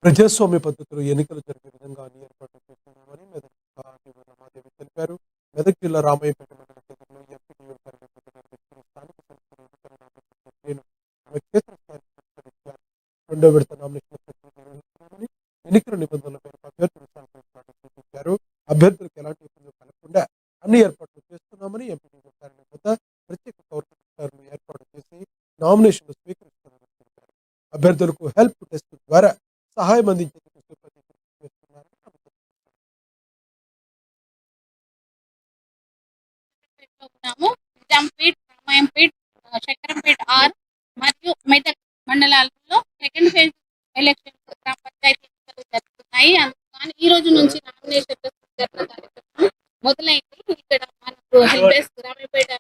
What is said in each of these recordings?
ప్రజాస్వామ్య పద్ధతిలో ఎన్నికలు జరిగే విధంగా అన్ని ఏర్పాట్లు చేస్తున్నామని మెదక్ ఆర్‌డీఓ రమాదేవి తెలిపారు. మెదక్ జిల్లా రామాయంపేట మండల కేంద్రంలో ఎంపీడీఓ కార్యకర్తగా వ్యక్తులు స్థానిక సంస్థల ఎన్నికల నామినేషన్ ప్రక్రియను ఆమె క్షేత్రస్థాయిలో పరిశీలించారు. రెండో విడత నామినేషన్ ప్రక్రియ నిర్వహిస్తున్నామని, ఎన్నికల నిబంధనల మేరకు అభ్యర్థులు సహకరించాలని సూచించారు. అభ్యర్థులకు ఎలాంటి ఇబ్బందులు కలగకుండా అన్ని ఏర్పాట్లు చేస్తున్నామని ఎంపీడీఓ కార్యాలయం వద్ద ప్రత్యేక పవర్ కమిషనర్ను ఏర్పాటు చేసి నామినేషన్లు స్వీకరిస్తున్నారని తెలిపారు. అభ్యర్థులకు హెల్ప్ డెస్క్ ద్వారా సహాయం అందించేందుకు సిబ్బంది కృషి చేస్తున్నారని ఆమె తెలిపారు. ఉన్నాము. నిజాంపేట్, రామాయంపేట్, శంకరంపేట్ ఆర్ మరియు మెదక్ మండలాలలో సెకండ్ ఫేజ్ ఎలక్షన్స్ గ్రామ పంచాయతీ ఎన్నికలు జరుగుతున్నాయి. అందుకని ఈ రోజు నుంచి నామినేషన్ల స్వీకరణ కార్యక్రమం మొదలైంది. ఇక్కడ మనకు help desk Ramayampet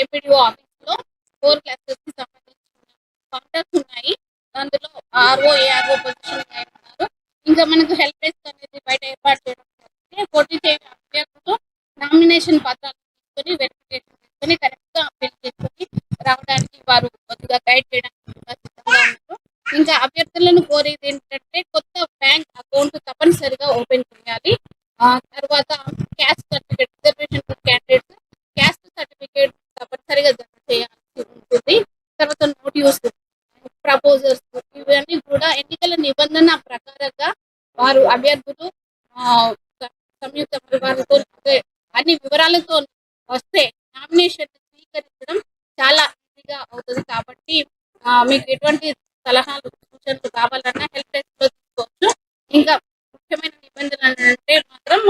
MPDO office లో 4 క్లాసెస్ కి సంబంధించిన కౌంటర్స్ ఉన్నాయి. అందులో ఆర్ఓ, ఏఆర్ఓ పొజిషన్ ఉన్నారు. ఇంకా మనకు హెల్ప్ డెస్క్ అనేది బయట ఏర్పాటు చేయడం జరిగింది. పోటీ చేయని అభ్యర్థులు నామినేషన్ పత్రాలు తీసుకొని వెరిఫికేషన్ చేసుకొని కరెక్ట్ గా ఫిల్ చేసుకొని రావడానికి వారు కొద్దిగా గైడ్ చేయడానికి కూడా సిద్ధంగా ఉన్నారు. ఇంకా అభ్యర్థులను కోరేది ఏంటంటే కొత్త బ్యాంక్ అకౌంట్ తప్పనిసరిగా ఓపెన్ చేయాలి. తర్వాత caste certificate, reservation candidates caste certificate తప్పనిసరిగా జమ చేయాల్సి ఉంటుంది. తర్వాత నోటీస్, ప్రపోజల్స్ ఇవన్నీ కూడా ఎన్నికల నిబంధన ప్రకారంగా వారు అభ్యర్థులు సంయుక్త పరివారంతో అన్ని వివరాలతో వస్తే నామినేషన్ స్వీకరించడం చాలా ఈజీగా అవుతుంది. కాబట్టి మీకు ఎటువంటి సలహాలు, సూచనలు కావాలన్నా హెల్ప్ డెస్క్ లో తీసుకోవచ్చు. ఇంకా ముఖ్యమైన నిబంధనలు అంటే మాత్రం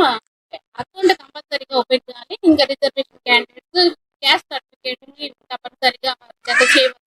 అకౌంట్ కంపల్సరీగా ఓపెన్ చేయాలి. ఇంకా రిజర్వేషన్ క్యాండిడేట్స్ క్యాస్ట్ సర్టిఫికేట్ ని తప్పనిసరిగా జత చేయవలసి